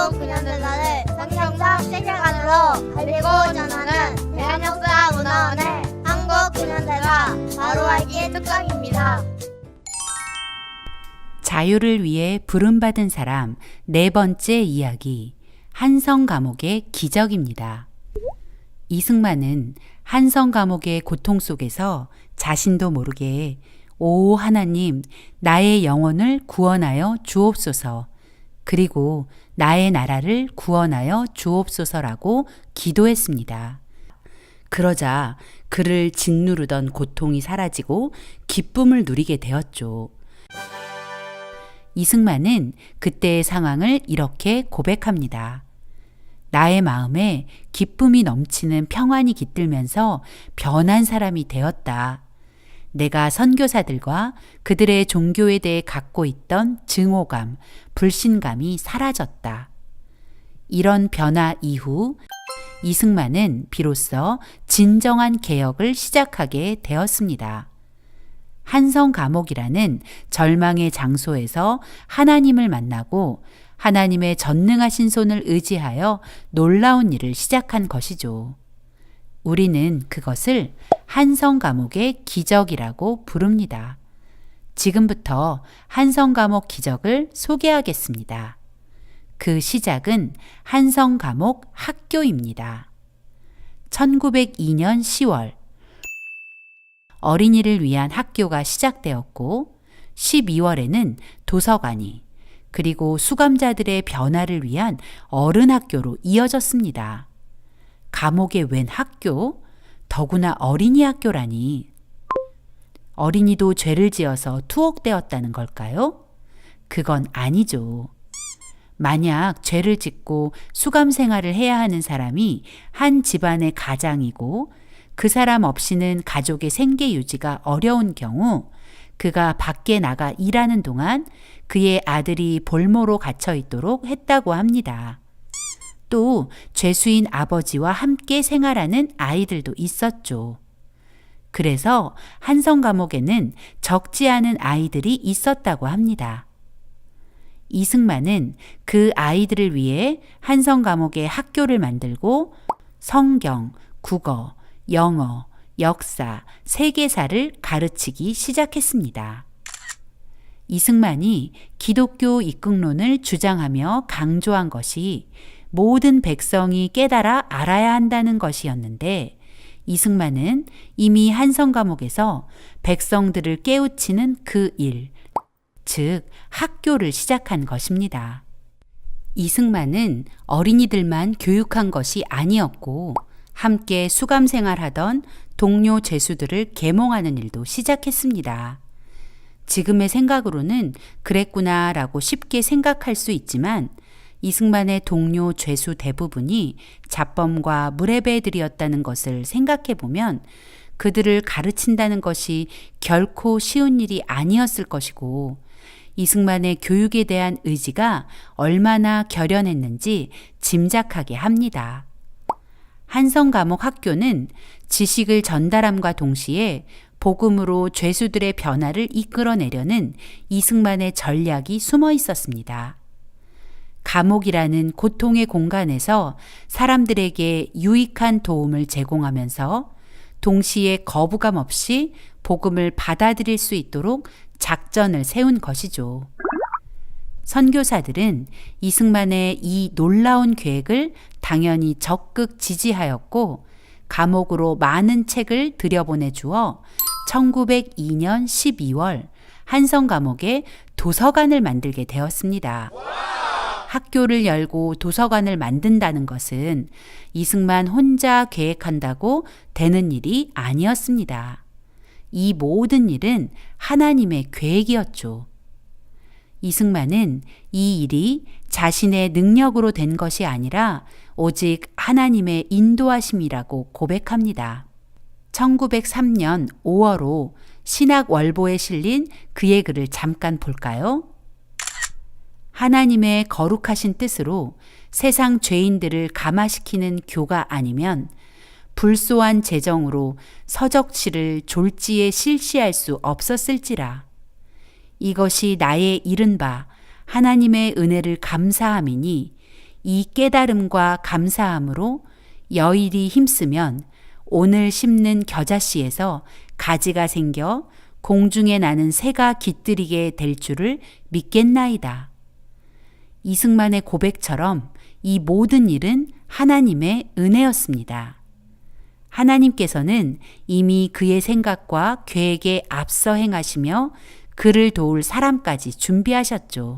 한국 근현대사를 성경적 세계관으로 알리고 전하는 대한역사문화원의 한국근현대사 바로 알기 특강입니다. 자유를 위해 부름받은 사람 네 번째 이야기, 한성 감옥의 기적입니다. 이승만은 한성 감옥의 고통 속에서 자신도 모르게 오 하나님, 나의 영혼을 구원하여 주옵소서, 그리고 나의 나라를 구원하여 주옵소서라고 기도했습니다. 그러자 그를 짓누르던 고통이 사라지고 기쁨을 누리게 되었죠. 이승만은 그때의 상황을 이렇게 고백합니다. 나의 마음에 기쁨이 넘치는 평안이 깃들면서 변한 사람이 되었다. 내가 선교사들과 그들의 종교에 대해 갖고 있던 증오감, 불신감이 사라졌다. 이런 변화 이후 이승만은 비로소 진정한 개혁을 시작하게 되었습니다. 한성 감옥이라는 절망의 장소에서 하나님을 만나고 하나님의 전능하신 손을 의지하여 놀라운 일을 시작한 것이죠. 우리는 그것을 한성 감옥의 기적이라고 부릅니다. 지금부터 한성 감옥 기적을 소개하겠습니다. 그 시작은 한성 감옥 학교입니다. 1902년 10월 어린이를 위한 학교가 시작되었고 12월에는 도서관이 그리고 수감자들의 변화를 위한 어른 학교로 이어졌습니다. 감옥에 웬 학교? 더구나 어린이 학교라니. 어린이도 죄를 지어서 투옥되었다는 걸까요? 그건 아니죠. 만약 죄를 짓고 수감 생활을 해야 하는 사람이 한 집안의 가장이고 그 사람 없이는 가족의 생계 유지가 어려운 경우 그가 밖에 나가 일하는 동안 그의 아들이 볼모로 갇혀 있도록 했다고 합니다. 또 죄수인 아버지와 함께 생활하는 아이들도 있었죠. 그래서 한성 감옥에는 적지 않은 아이들이 있었다고 합니다. 이승만은 그 아이들을 위해 한성 감옥에 학교를 만들고 성경, 국어, 영어, 역사, 세계사를 가르치기 시작했습니다. 이승만이 기독교 입국론을 주장하며 강조한 것이 모든 백성이 깨달아 알아야 한다는 것이었는데 이승만은 이미 한성 감옥에서 백성들을 깨우치는 그 일, 즉 학교를 시작한 것입니다. 이승만은 어린이들만 교육한 것이 아니었고 함께 수감 생활하던 동료 죄수들을 계몽하는 일도 시작했습니다. 지금의 생각으로는 그랬구나라고 쉽게 생각할 수 있지만 이승만의 동료 죄수 대부분이 잡범과 무레배들이었다는 것을 생각해 보면 그들을 가르친다는 것이 결코 쉬운 일이 아니었을 것이고 이승만의 교육에 대한 의지가 얼마나 결연했는지 짐작하게 합니다. 한성 감옥 학교는 지식을 전달함과 동시에 복음으로 죄수들의 변화를 이끌어내려는 이승만의 전략이 숨어 있었습니다. 감옥이라는 고통의 공간에서 사람들에게 유익한 도움을 제공하면서 동시에 거부감 없이 복음을 받아들일 수 있도록 작전을 세운 것이죠. 선교사들은 이승만의 이 놀라운 계획을 당연히 적극 지지하였고 감옥으로 많은 책을 들여보내주어 1902년 12월 한성 감옥에 도서관을 만들게 되었습니다. 학교를 열고 도서관을 만든다는 것은 이승만 혼자 계획한다고 되는 일이 아니었습니다. 이 모든 일은 하나님의 계획이었죠. 이승만은 이 일이 자신의 능력으로 된 것이 아니라 오직 하나님의 인도하심이라고 고백합니다. 1903년 5월호 신학월보에 실린 그의 글을 잠깐 볼까요? 하나님의 거룩하신 뜻으로 세상 죄인들을 감화시키는 교가 아니면 불소한 재정으로 서적시를 졸지에 실시할 수 없었을지라. 이것이 나의 이른바 하나님의 은혜를 감사함이니 이 깨달음과 감사함으로 여일이 힘쓰면 오늘 심는 겨자씨에서 가지가 생겨 공중에 나는 새가 깃들이게 될 줄을 믿겠나이다. 이승만의 고백처럼 이 모든 일은 하나님의 은혜였습니다. 하나님께서는 이미 그의 생각과 계획에 앞서 행하시며 그를 도울 사람까지 준비하셨죠.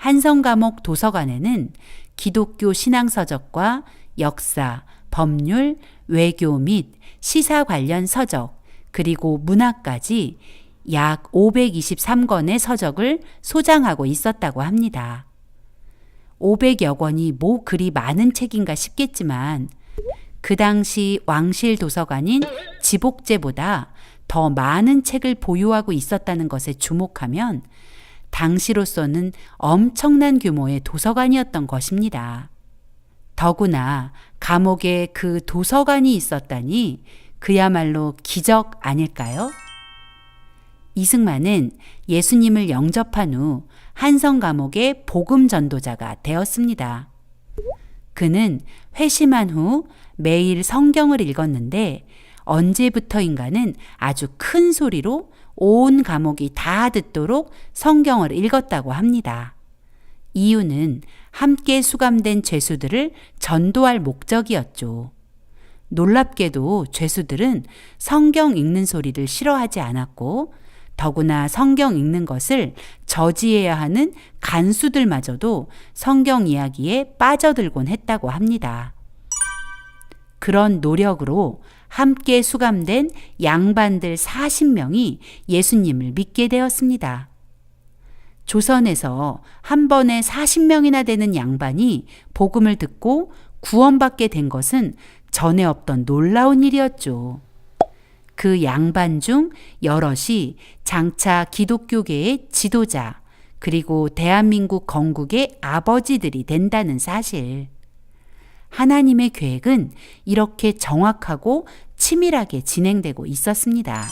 한성감옥 도서관에는 기독교 신앙서적과 역사, 법률, 외교 및 시사 관련 서적, 그리고 문학까지 약 523권의 서적을 소장하고 있었다고 합니다. 500여 권이 뭐 그리 많은 책인가 싶겠지만 그 당시 왕실 도서관인 지복제보다 더 많은 책을 보유하고 있었다는 것에 주목하면 당시로서는 엄청난 규모의 도서관이었던 것입니다. 더구나 감옥에 그 도서관이 있었다니 그야말로 기적 아닐까요? 이승만은 예수님을 영접한 후 한성 감옥의 복음 전도자가 되었습니다. 그는 회심한 후 매일 성경을 읽었는데 언제부터인가는 아주 큰 소리로 온 감옥이 다 듣도록 성경을 읽었다고 합니다. 이유는 함께 수감된 죄수들을 전도할 목적이었죠. 놀랍게도 죄수들은 성경 읽는 소리를 싫어하지 않았고 더구나 성경 읽는 것을 저지해야 하는 간수들마저도 성경 이야기에 빠져들곤 했다고 합니다. 그런 노력으로 함께 수감된 양반들 40명이 예수님을 믿게 되었습니다. 조선에서 한 번에 40명이나 되는 양반이 복음을 듣고 구원받게 된 것은 전에 없던 놀라운 일이었죠. 그 양반 중 여럿이 장차 기독교계의 지도자, 그리고 대한민국 건국의 아버지들이 된다는 사실. 하나님의 계획은 이렇게 정확하고 치밀하게 진행되고 있었습니다.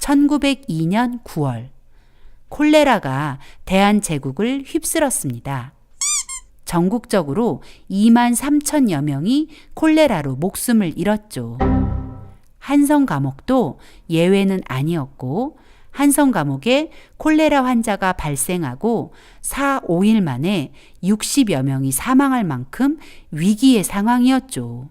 1902년 9월, 콜레라가 대한제국을 휩쓸었습니다. 전국적으로 2만 3천여 명이 콜레라로 목숨을 잃었죠. 한성 감옥도 예외는 아니었고 한성 감옥에 콜레라 환자가 발생하고 4, 5일 만에 60여 명이 사망할 만큼 위기의 상황이었죠.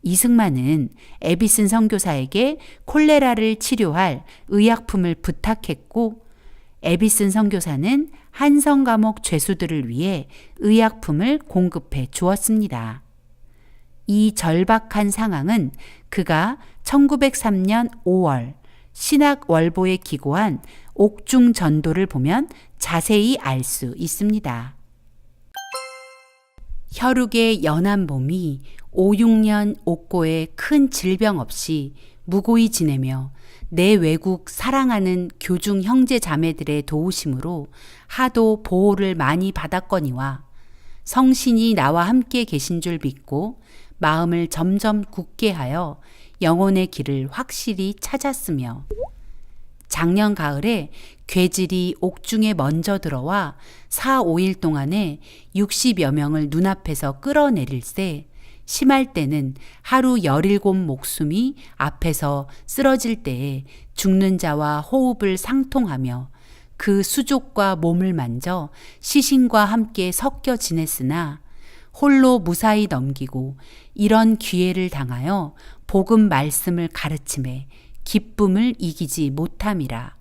이승만은 에비슨 선교사에게 콜레라를 치료할 의약품을 부탁했고 에비슨 선교사는 한성 감옥 죄수들을 위해 의약품을 공급해 주었습니다. 이 절박한 상황은 그가 1903년 5월 신학월보에 기고한 옥중 전도를 보면 자세히 알 수 있습니다. 혈육의 연한 봄이 5, 6년 옥고에 큰 질병 없이 무고히 지내며 내 외국 사랑하는 교중 형제 자매들의 도우심으로 하도 보호를 많이 받았거니와 성신이 나와 함께 계신 줄 믿고 마음을 점점 굳게 하여 영혼의 길을 확실히 찾았으며 작년 가을에 괴질이 옥중에 먼저 들어와 4, 5일 동안에 60여 명을 눈앞에서 끌어내릴세 심할 때는 하루 17 목숨이 앞에서 쓰러질 때에 죽는 자와 호흡을 상통하며 그 수족과 몸을 만져 시신과 함께 섞여 지냈으나 홀로 무사히 넘기고 이런 기회를 당하여 복음 말씀을 가르침에 기쁨을 이기지 못함이라.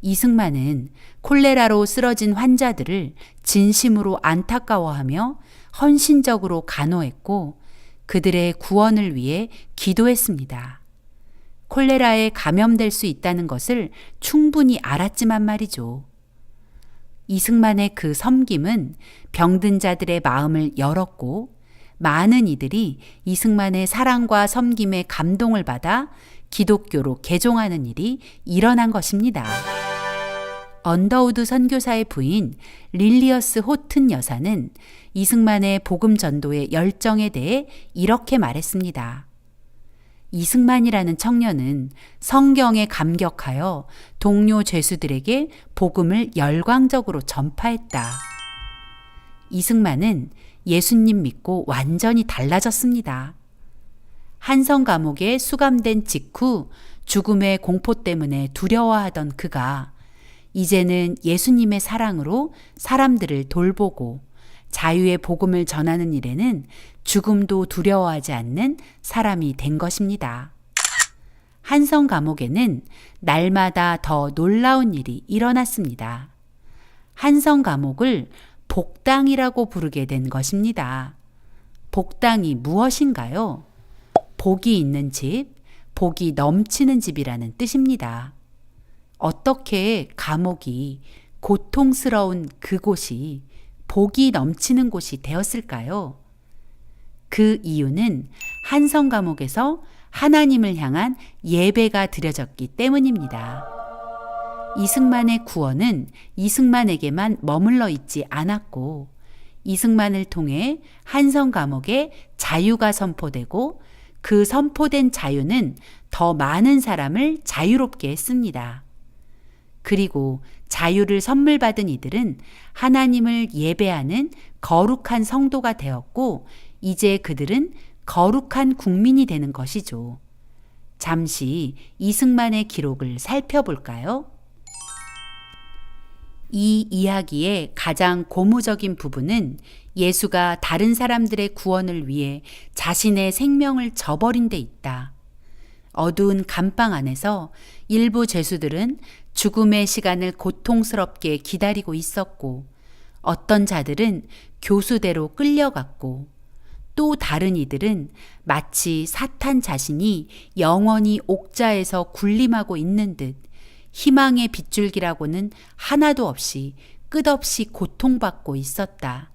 이승만은 콜레라로 쓰러진 환자들을 진심으로 안타까워하며 헌신적으로 간호했고 그들의 구원을 위해 기도했습니다. 콜레라에 감염될 수 있다는 것을 충분히 알았지만 말이죠. 이승만의 그 섬김은 병든 자들의 마음을 열었고 많은 이들이 이승만의 사랑과 섬김에 감동을 받아 기독교로 개종하는 일이 일어난 것입니다. 언더우드 선교사의 부인 릴리어스 호튼 여사는 이승만의 복음 전도의 열정에 대해 이렇게 말했습니다. 이승만이라는 청년은 성경에 감격하여 동료 죄수들에게 복음을 열광적으로 전파했다. 이승만은 예수님 믿고 완전히 달라졌습니다. 한성 감옥에 수감된 직후 죽음의 공포 때문에 두려워하던 그가 이제는 예수님의 사랑으로 사람들을 돌보고 자유의 복음을 전하는 일에는 죽음도 두려워하지 않는 사람이 된 것입니다. 한성 감옥에는 날마다 더 놀라운 일이 일어났습니다. 한성 감옥을 복당이라고 부르게 된 것입니다. 복당이 무엇인가요? 복이 있는 집, 복이 넘치는 집이라는 뜻입니다. 어떻게 감옥이 고통스러운 그곳이 복이 넘치는 곳이 되었을까요? 그 이유는 한성 감옥에서 하나님을 향한 예배가 드려졌기 때문입니다. 이승만의 구원은 이승만에게만 머물러 있지 않았고 이승만을 통해 한성 감옥에 자유가 선포되고 그 선포된 자유는 더 많은 사람을 자유롭게 했습니다. 그리고 자유를 선물 받은 이들은 하나님을 예배하는 거룩한 성도가 되었고 이제 그들은 거룩한 국민이 되는 것이죠. 잠시 이승만의 기록을 살펴볼까요? 이 이야기의 가장 고무적인 부분은 예수가 다른 사람들의 구원을 위해 자신의 생명을 저버린 데 있다. 어두운 감방 안에서 일부 죄수들은 죽음의 시간을 고통스럽게 기다리고 있었고 어떤 자들은 교수대로 끌려갔고 또 다른 이들은 마치 사탄 자신이 영원히 옥자에서 군림하고 있는 듯 희망의 빗줄기라고는 하나도 없이 끝없이 고통받고 있었다.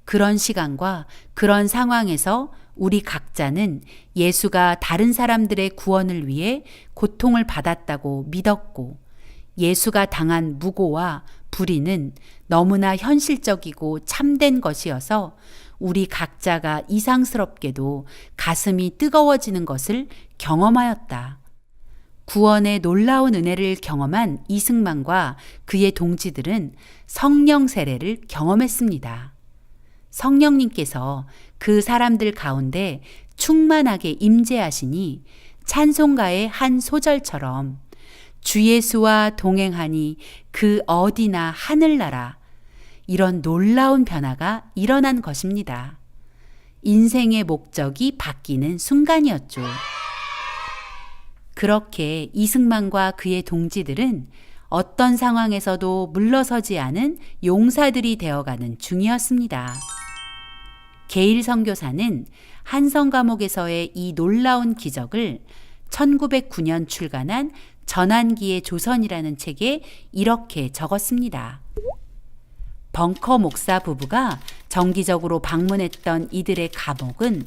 그런 시간과 그런 상황에서 우리 각자는 예수가 다른 사람들의 구원을 위해 고통을 받았다고 믿었고 예수가 당한 무고와 불의는 너무나 현실적이고 참된 것이어서 우리 각자가 이상스럽게도 가슴이 뜨거워지는 것을 경험하였다. 구원의 놀라운 은혜를 경험한 이승만과 그의 동지들은 성령 세례를 경험했습니다. 성령님께서 그 사람들 가운데 충만하게 임재하시니 찬송가의 한 소절처럼 주 예수와 동행하니 그 어디나 하늘나라 이런 놀라운 변화가 일어난 것입니다. 인생의 목적이 바뀌는 순간이었죠. 그렇게 이승만과 그의 동지들은 어떤 상황에서도 물러서지 않은 용사들이 되어가는 중이었습니다. 게일 선교사는 한성 감옥에서의 이 놀라운 기적을 1909년 출간한 전환기의 조선이라는 책에 이렇게 적었습니다. 벙커 목사 부부가 정기적으로 방문했던 이들의 감옥은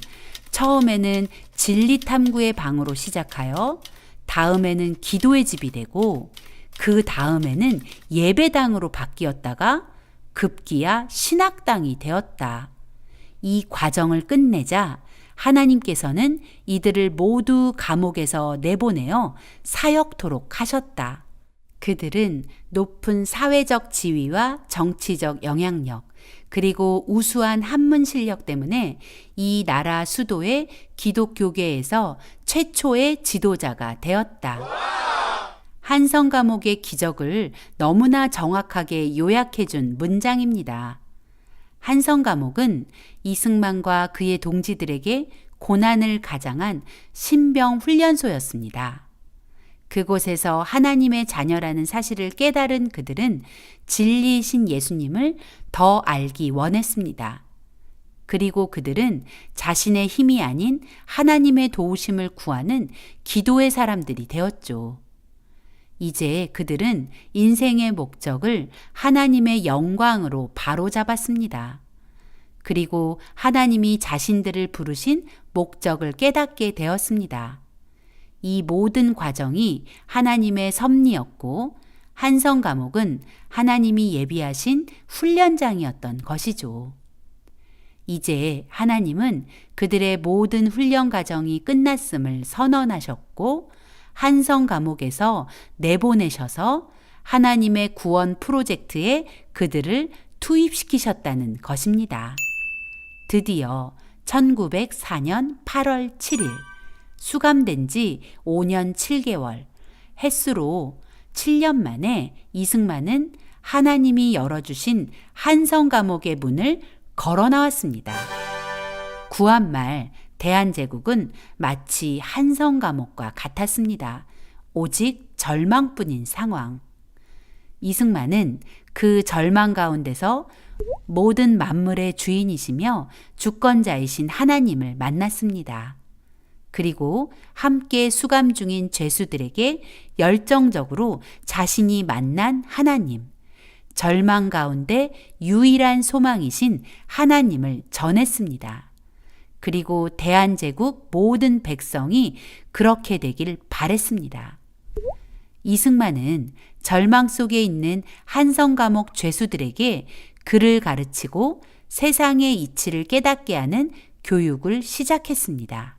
처음에는 진리 탐구의 방으로 시작하여 다음에는 기도의 집이 되고 그 다음에는 예배당으로 바뀌었다가 급기야 신학당이 되었다. 이 과정을 끝내자 하나님께서는 이들을 모두 감옥에서 내보내어 사역토록 하셨다. 그들은 높은 사회적 지위와 정치적 영향력, 그리고 우수한 한문 실력 때문에 이 나라 수도의 기독교계에서 최초의 지도자가 되었다. 한성 감옥의 기적을 너무나 정확하게 요약해준 문장입니다. 한성 감옥은 이승만과 그의 동지들에게 고난을 가장한 신병 훈련소였습니다. 그곳에서 하나님의 자녀라는 사실을 깨달은 그들은 진리이신 예수님을 더 알기 원했습니다. 그리고 그들은 자신의 힘이 아닌 하나님의 도우심을 구하는 기도의 사람들이 되었죠. 이제 그들은 인생의 목적을 하나님의 영광으로 바로잡았습니다. 그리고 하나님이 자신들을 부르신 목적을 깨닫게 되었습니다. 이 모든 과정이 하나님의 섭리였고 한성 감옥은 하나님이 예비하신 훈련장이었던 것이죠. 이제 하나님은 그들의 모든 훈련 과정이 끝났음을 선언하셨고 한성 감옥에서 내보내셔서 하나님의 구원 프로젝트에 그들을 투입시키셨다는 것입니다. 드디어 1904년 8월 7일 수감된 지 5년 7개월, 햇수로 7년 만에 이승만은 하나님이 열어주신 한성 감옥의 문을 걸어 나왔습니다. 구한말 대한제국은 마치 한성 감옥과 같았습니다. 오직 절망뿐인 상황. 이승만은 그 절망 가운데서 모든 만물의 주인이시며 주권자이신 하나님을 만났습니다. 그리고 함께 수감 중인 죄수들에게 열정적으로 자신이 만난 하나님, 절망 가운데 유일한 소망이신 하나님을 전했습니다. 그리고 대한제국 모든 백성이 그렇게 되길 바랬습니다. 이승만은 절망 속에 있는 한성 감옥 죄수들에게 글을 가르치고 세상의 이치를 깨닫게 하는 교육을 시작했습니다.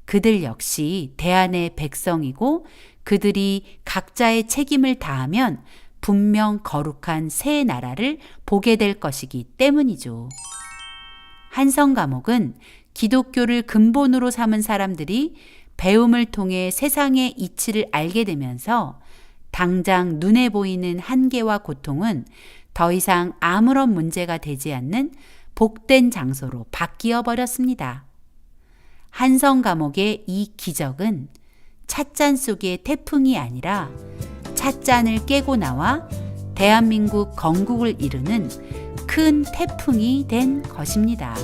그들 역시 대한의 백성이고 그들이 각자의 책임을 다하면 분명 거룩한 새 나라를 보게 될 것이기 때문이죠. 한성 감옥은 기독교를 근본으로 삼은 사람들이 배움을 통해 세상의 이치를 알게 되면서 당장 눈에 보이는 한계와 고통은 더 이상 아무런 문제가 되지 않는 복된 장소로 바뀌어 버렸습니다. 한성 감옥의 이 기적은 찻잔 속의 태풍이 아니라 찻잔을 깨고 나와 대한민국 건국을 이루는 큰 태풍이 된 것입니다.